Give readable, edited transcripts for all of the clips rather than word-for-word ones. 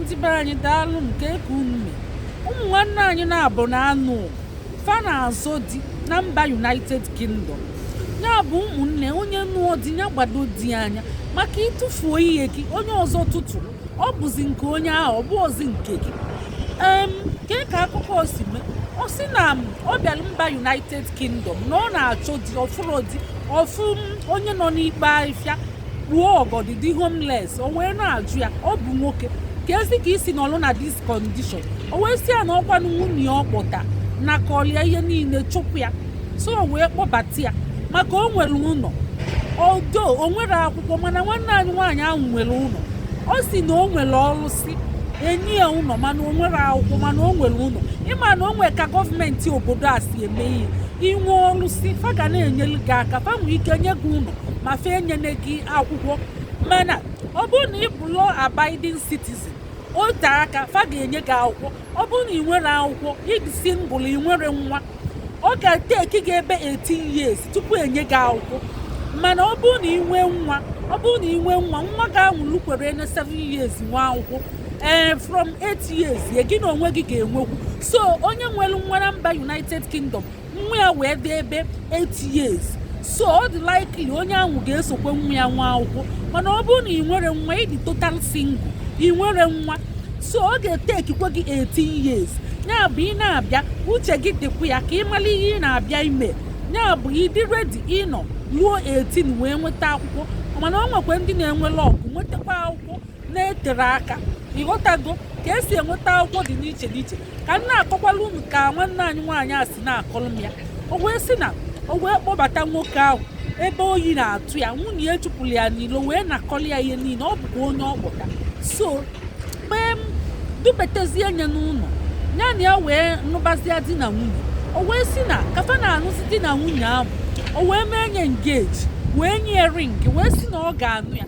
ndị be anyị daalụ nke ka unu mee. Ụmụ nwanne anyị na-abụ na anụ fa na-azọ di na mba United Kingdom. Ya bụ ụmụnne, onye nụọ di ya gbado di anya maka ịtụfuo ihe gị onye ọzọ tụtụrụ, ọ bụzi nke onye ahụ, ọ bụ ozi nke gị. Kee ka akụkọ o si mee. Ọ sị na ọ bịara mba United Kingdom na ọ na-achọ di ọfụrụ di ọfụ onye nọ n'ikpe ahịfịa kpuo ọgọdị dị homeless. O wee na-ajụ ya, ọ bụ nwoke ka ezi ka isi nọlụ na this condition. O wee sị ya na ọkwanụ nwunye ya ọ kpọta na kọlie ihe niile chụpụ ya. So o wee kpọbata ya maka o nwere ụlọ. Odo o nwere akwụkwọ, mana nwanne anyị nwaanyị ahụ nwere ụlọ. Ọ sị na o nwere ọrụ si enyi ya ụlọ, mana o nwere akwụkwọ, mana o nwere ụlọ. Ịma na o nwere ka gọọmenti obodo a si eme ihe. Inwe ọrụ si fa ga na-enyelu gị aka, fa nwere ike nye gị ụlọ ma fa enyene gị akwụkwọ. Mana ọ bụrụ na ị bụ law abiding citizen, ote aka fa ga-enye gị akwụkwọ. Ọ bụrụ na ị nwere akwụkwọ, ịdị single, ị nwere nwa, ọ ga-eteki gị ebe 18 years tupu enye gị akwụkwọ. Mana ọ bụrụ na ị nwee nwa, nwa ga-anwụrụ kwere na 7 years nwa akwụkwọ. From 8 years gị na onwe gị ga-enwekwu. So onye nwere nwa na mba United Kingdom, nwa ya wee dị ebe 8 years. So ọ dị likely onye ahụ ga-esokwe nwa ya nwa akwụkwọ. Mana ọ bụrụ na ị nwere nwa, ịdị total single, ị nwere nwa, so ọ ga-etekikwa gị 18 years. Ya bụ ị na-abịa, uche gị dịkwa ya ka ị mara ihe ị na-abịa ime. Ya bụ ịdị ready ịnọ ruo 18 wee nweta akwụkwọ. Mana ọ nwekwa ndị na-enwele ọgụ nwetakwa akwụkwọ na-etere aka. Ịghọtago ka esi enweta akwụkwọ dị n'iche n'iche. Ka m na-akọkwala unu ka nwanne anyị nwaanyị a si na-akọrọ m ya. O wee sị na o wee kpọbata nwoke ahụ ebe oyi na-atụ ya, nwunye ya chụpụrụ ya n'ilo wee nakọrọ ya ihe niile. Ọ bụkwa onye ọkpọta. So mgbe m dubetezie anya n'ụlọ ya na ya wee nụbazie di na nwunye. O wee sị na kafa na-anụzi di na nwunye ahụ. O wee mee nye engage, wee nye ring, wee sị na ọ ga-anụ ya.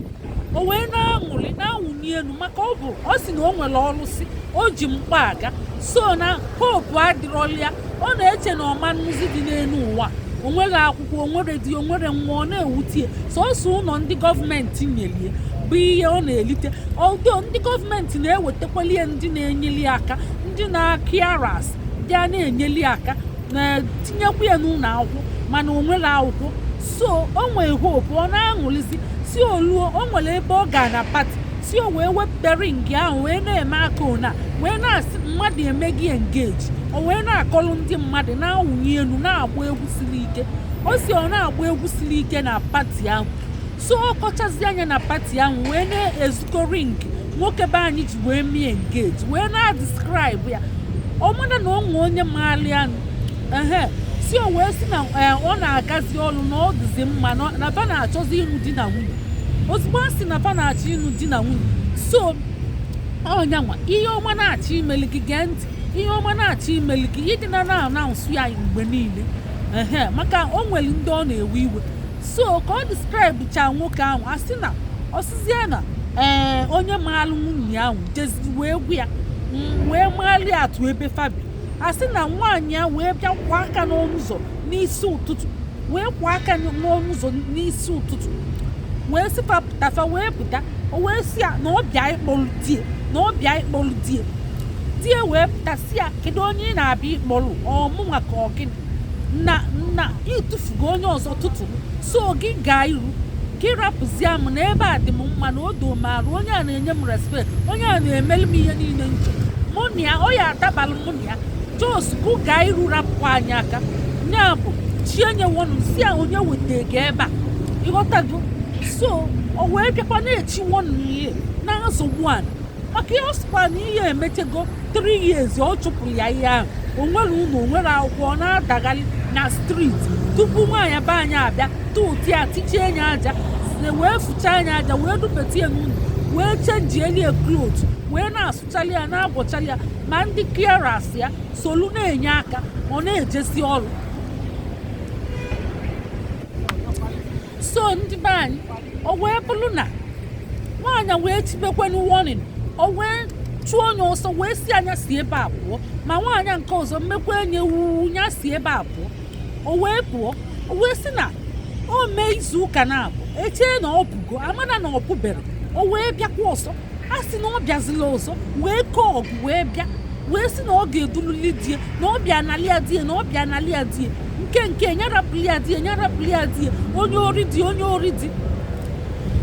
O wee na-aṅụrị na-awụni elu maka ọ sị na o nwere ọrụ si o ji mkpa aga. So na hope adịrọla ya. Ọ na-eche na ọma nnuzi dị n'elu ụwa. O nwere akwụkwọ, o nwere di, o nwere nwa, ọ na-ewutie sọsọ ụlọ ndị gọọmenti nyelie bụ ihe ọ na-elite. Ọdụ ndị gọọmenti na-ewetakwali ya ndị na-enyeli aka, ndị na-carers ndị a na-enyeli aka na-tinyekwa ya n'ụlọ akwụkwọ, mana o nwere akwụkwọ. So o nwere hope, ọ na-aṅụrịzi. Si oluo o nwere ebe ọ ga na pati, si o wee wepụta ring ahụ wee na-eme aka ona wee na-asị mmadụ eme gị engage. O wee na-akọlụ ndị mmadụ na-awụnye elu na-agba egwu siri ike. O si ọ na-agba egwu siri ike na pati ahụ. So ọ kọchazi anya na pati ahụ wee na-ezukọ ring nwoke be anyị ji wee mee engage, wee na-describe ya. Ọ mara na ọ nwe onye maali anụ. Si o wee sị na ọ na-agazi ọrụ na ọ dịzi mma na fa na-achọzi ịnụ di na nwunye. Ozugbo a sị na fa na-achọ ịnụ di na nwunye, so ọnyanwa ihe ọma na-achọ imeli gị, gee ntị. Ihe ọma na-achọ imeli gị, ịdị na-anaụnsụ ya mgbe niile. Maka o nwere ndị ọ na-ewe iwe. So ka ọ describe cha nwoke ahụ, a sị na ọsịzie na onye maalụ nwunye ahụ jeziri wee gwu ya wee maalụ atụ ebe fabi. A sị na nwaanyị ya wee bịa kwa aka n'ọnụ ụzọ n'isi ụtụtụ, wee sịpapụtafa wee pụta. O wee sị ya na ọ bịa ịkpọlụ die wee pụta sị ya, kedu onye ị na-abịa ịkpọlụ? Ọmụnwa ka ọ gịnị na ịtụfugo onye ọzọ tụtụrụ. So gị gaa iru ka ịrapụzie m na ebe a dị m mma, na o doo m arụ, onye a na-enye m respect, onye a na-emeli m ihe niile nche mụ na ya, ọ ya adabalụ mụ na ya. Jos bụ gaa iru rapụ anyị aka. Ya bụ chienye wọnụ si ya onye weta gị ebe a. Ịghọtago? So o wee bịakwa na-echi wọnụ ihe na nsogbu a maka ihe ọ sịkwa na ihe emetego 3 years ọ chụpụrụ ya ihe ahụ. O nwere ụlọ, o nwere akwụkwọ, ọ na-adagharị na street tupu nwaanyị be anyị abịa tụtụ ya, tichie anya aja, wee fụcha anya aja, wee dupeta ya n'ụlọ, wee chenjieli ya clothes, wee na-asụchali ya, na-abọchali ya. Ma ndị carers ya solu na-enye aka, ọ na-ejesi ọrụ. So ndị be anyị, o wee bụrụ na nwaanyị wee tibekwanụ warning, o wee chụọ onye ọsọ wee si anya si ebe a pụọ. Ma nwaanyị nke ọzọ mmekwa enye wu nya si ebe a pụọ. O wee pụọ, o wee sị na o mee izu ụka na-abụ echee na ọ pụgo, amana na ọ pụbere. O wee bịakwa ọsọ a sị na ọ bịazila ọzọ wee kọọ ọgụ wee bịa wee sị na ọ ga-edululi die na ọ bịa nalịa die na ọ bịa nalịa die nke nyarapụli ya die nyarapụli ya die onye ori di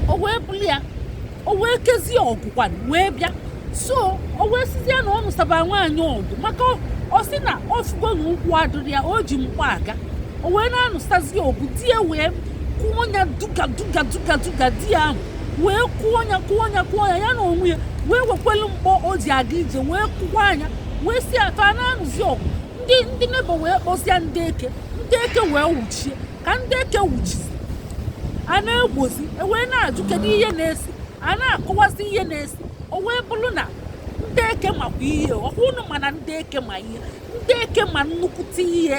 o wee buli ya o wee kezie ọgụkwan wee bịa so o wee sizie na ọ nụsaba nwaanyị ọgụ maka ọ sị na ọ fugo na ụkwụ adịrị ya o ji mkpa aga o wee na-anụsazi ọgụ die wee kụọ ya duga di ahụ wee kụọ ya ya na onwe ya wee wekwelu mkpọ o ji aga ije wee kụwa anya wee si afa na-anụzi ọgụ ndị nebo wee kpọsịa ndị eke wee wuchie ka ndị eke wuchizi a na-egbozi wee na-ajụ kedu ihe na-esi a na-akọwazi ihe na-esi o wee bụrụ na ndị eke makwa ihe ọhụrụ mana ndị eke ma ihe ndị eke ma nnukwute ihe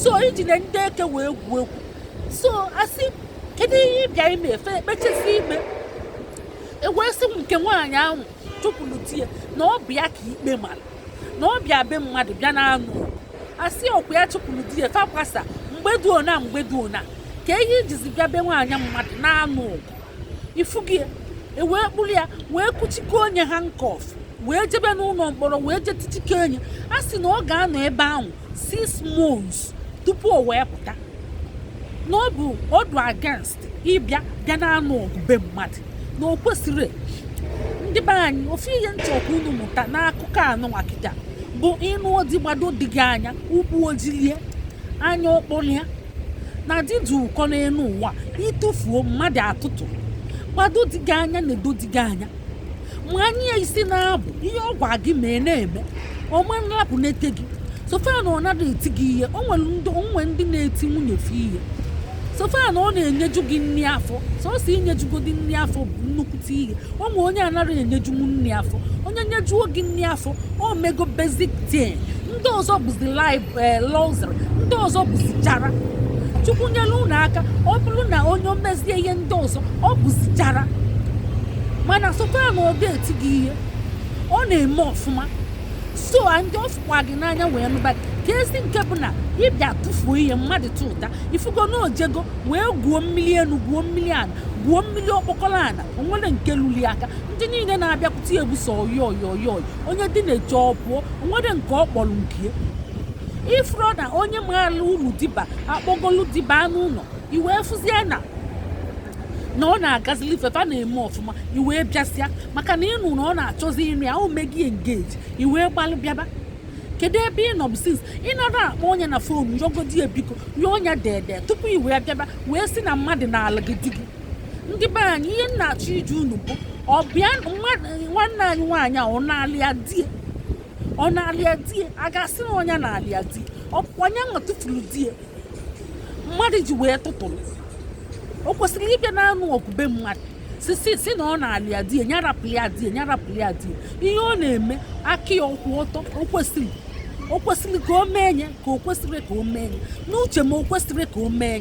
so ijide ndị eke wee egwu egwu so asị kedu ihe ịbịa ime efe ekpechisi ikpe ewesị nke nwaanyị ahụ chụpụrụ di ya na ọ bịa ka ikpe mara na ọ bịa be mmadụ bịa na-anụ asị ọkwa ya chụpụrụ di ya fakwasa mgbeduona ka ihe ijizi bịa be nwaanyị mmadụ na-anụ ọgụ ifugi ewee kpụrụ ya wee kụchikọ onye handcuff wee jebe n'ụlọ mkpọrọ wee je tichike onye a sị na ọ ga-anọ ebe ahụ 6 months tupu o wee pụta na ọ bụ ọdụ against ịbịa na-anụ ọgụ be mmadụ na o kwesịrị ndị be anyị ofe ihe nchọkwa unu mụta n'akụkọ anọ akịda bụ ịnụ ọdị gbado dị gị anya ukwu ojilie anya ọkpọrịa na dị dị ụkọ n'elu ụwa ịtụfuo mmadụ atụtụ gbado dị gị anya na-edo dị gị anya ma anyị ya isi na-abụ ihe ọgwa gị mee na-eme ọma nrapụ na-ete gị sofa na ọ naghị eti gị ihe onwe ndị na-eti nwunye fe ihe sofa na ọ na-enyeju gị nri afọ sọsọ inyejugodi nri afọ bụ nnukwute ihe onwe onye anaghị enyejunwu nri afọ onye nyejuo gị nri afọ o mego basic thing ndị ọzọ bụzi luxury ndị ọzọ bụzi jara chukwu nyelu ụlọ aka ọ bụrụ na onye omezie ihe ndị ọzọ ọ bụzi jara mana sofa na ọ ga-eti gị ihe ọ na-eme ọfụma so ndị ọfụkwa gị n'anya wee nụba ka ezi nke bụ na ịbịa tụfuo ihe mmadụ tụta ifugo na ojego wee gwuo mmiri elu gwuo mmiri ala gwuo mmiri ọkpọkọrọ ala onwere nke luli aka ndị niile na-abịakwute ebuso oyoyoyoyo onye dị na-eje ọpụọ onwere nke ọ kpọrọ nke ifuro na onye maara uru diba akpọgolu diba n'ụlọ iwee fụzie na ọ na-agazili ifefa na-eme ọfụma iwee bịasịa maka na ịnụ na ọ na-achọzi nri ahụ megi engage iwee gbalụ bịaba kedu ebe ị nọ bụ since ị nọrọ akpọ onye na fonu yọgodi ebiko yọọ ọnya dede tupu iwee bịaba wee si na mmadụ na-ala gị di gị ndị be anyị ihe nna-achọ ije unu bụ ọbịa nwanne anyị nwaanyị a ọ na-alịa die a ga-asị na ọnya na-alịa di ọkwanye nwa tụfuru die mmadụ ji wee tụtụrụ o kwesịrị ịbịa na-anụ ọgụbe mmadụ si na ọ na-alịa di nyarapụli ya di ihe ọ na-eme aka ya ọkwụ ọtọ o kwesịrị ka o mee nye ka o kwesịrị ka o mee nye n'uche m o kwesịrị ka o mee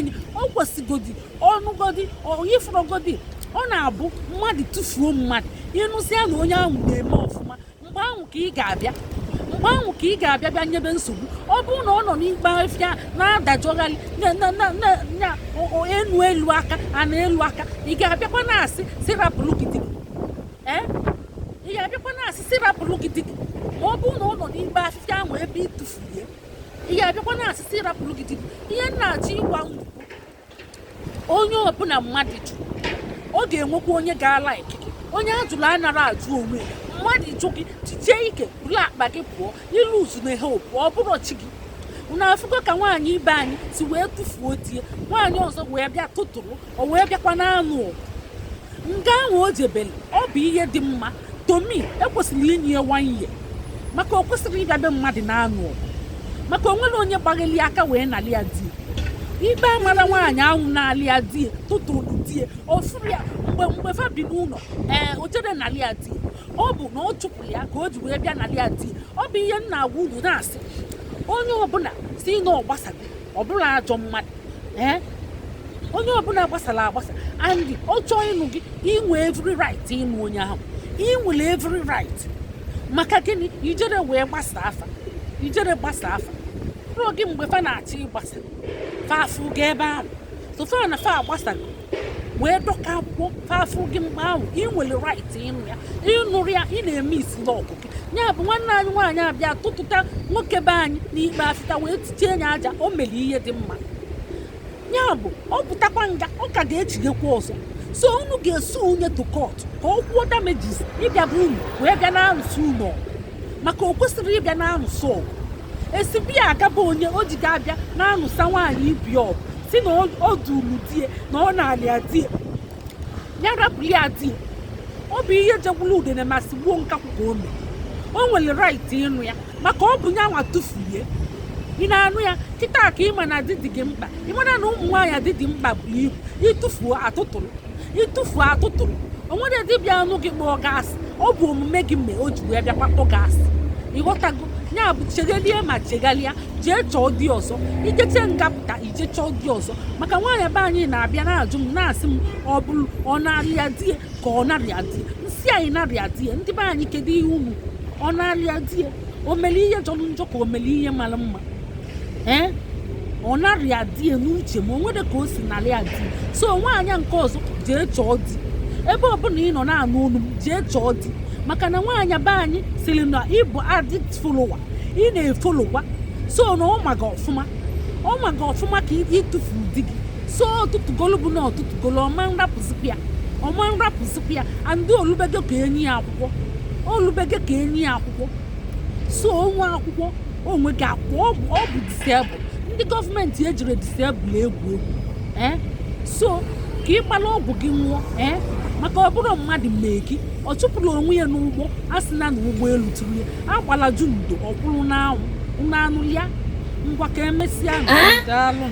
nye o kwesịgodi ọnụgodi oyifurogodi ọ na-abụ mmadụ tụfuo mmadụ ịnụzia na onye ahụ na-eme ọfụma mgbe ahụ ka ị ga-abịa bịa nyebe nsogbu ọ bụrụ na ọ nọ n'ikpe afịa na-adajọgharị elu aka a na-elu aka ị ga-abịakwa na-asị sirapụrụ gị dị ma ọ bụrụ na ọ nọ n'ikpe afịa ahụ ebe ị tụfurie ị ga-abịakwa na-asị sirapụrụ gị dị ihe nna-achọ ịgwa onye ọbụla mmadụ jụ ọ ga-enwekwa onye ga-ala ikike onye ajụrụ anara ajụ onwe ya mmadụ jụ gị tijie ike bụrụ akpa gị pụọ ilu uzu na ihe opụọ ọ bụrụ chi gị na afụgo ka nwaanyị ibe anyị si wee tụfuo tie nwaanyị ọzọ wee bịa tụtụrụ o wee bịakwa na-anụ nga ahụ o jebere ọ bụ ihe dị mma tomi ekwesịrị inye nwanyị maka o kwesịrị ịbịa be mmadụ na-anụ maka onwere onye gbagheli aka wee nalị ya di ibe amara nwaanyị ahụ na-alị ya di tụtụrụ die ofuru ya mgbe fa bi n'ụlọ o jere nalị ya di ọ bụ na ọ chụpụrụ ya ka o ji wee bịa nalị ya di ọ bụ ihe nna agwa unu na-asị onye ọbụla si na ọ gbasaghị ọ bụla ajọ mmadụ onye ọbụla gbasara agbasa and ọ chọọ ịnụ gị inwe every right ịnụ onye ahụ inwere every right maka gịnị ijere wee gbasa afa rụọ gị mgbe fa na-achọ ịgbasa fa afụ ga ebe ahụ sofa na fa agbasaghị wee dọka akwụkwọ fafụ gị mgbe ahụ ị nwere right ịnụ ya ịnụrụ ya ị na-eme isi lọkụ gị ya bụ nwanne anyị nwaanyị abịa tụtụta nwoke be anyị n'ikpe afịta wee tichie ya aja o mere ihe dị mma ya bụ ọ pụtakwa nga ọ ka ga-ejidekwa ọzọ so unu ga-esu unye to court ka ọ kwụọ damages ịbịa bụ unu wee bịa na-arụsị unu maka o kwesịrị ịbịa na-arụsị ọgụ esibi ya agaba onye o ji ga-abịa na-anụsa nwaanyị ibi ọgụ si na o duru die na ọ na-alịa die ya rapụli ya die ọ bụ ihe jegburu udene ma si gbuo nkakwụ ka o mee o nwere right ịnụ ya maka ọ bụ ya nwa tụfulie ị na-anụ ya kịta ka ịma na di dị gị mkpa ịmana na ụmụ nwaanyị dị dị mkpa bụ ibu ịtụfuo atụtụrụ o nwere dibịa anụ gị kpọọ gasị ọ bụ omume gị mgbe o ji wee bịakwa kpọ gasị ịghọtago ya bụ chegalie ma chegalia jee chọọ di ọzọ ijeche ngapụta ije chọọ di ọzọ maka nwaanyị be anyị na-abịa na-ajụ m na-asị m ọ bụrụ ọ na-arịa die ka ọ narịa die nsị anyị narịa die ndị be anyị kedu ihe unu ọ na-arịa die o mere ihe jọrọ njọ ka o mere ihe mara mma ọ narịa die n'uche ma o nwere ka o si narịa die so nwaanyị nke ọzọ jee chọọ di ebe ọbụla ị nọ na-anụ olu m jee chọọ di maka na nwaanyị be anyị siri na ịbụ adịkt folowa ị na-efolowa so na ọ maga ọfụma ka ịtụfuru di gị so ọtụtụgolu bụ na ọtụtụgolu ọma nrapụzikwa ya andị olubege ka enyi ya akwụkwọ so onwe akwụkwọ onwe gị akwụkwọ ọ bụ disebụl ndị gọọmenti ejiri disebụl egwu so ka ị gbala ọgwụ gị nwụọ maka ọ bụrụ mmadụ mee gị ọ chụpụrụ onwe ya n'ụgbọ a sị na ụgbọelu tụrụ ya agbala ju ndo ọ kwụrụ n'anwụ n'anụ ya ngwa ka emesịa daalụ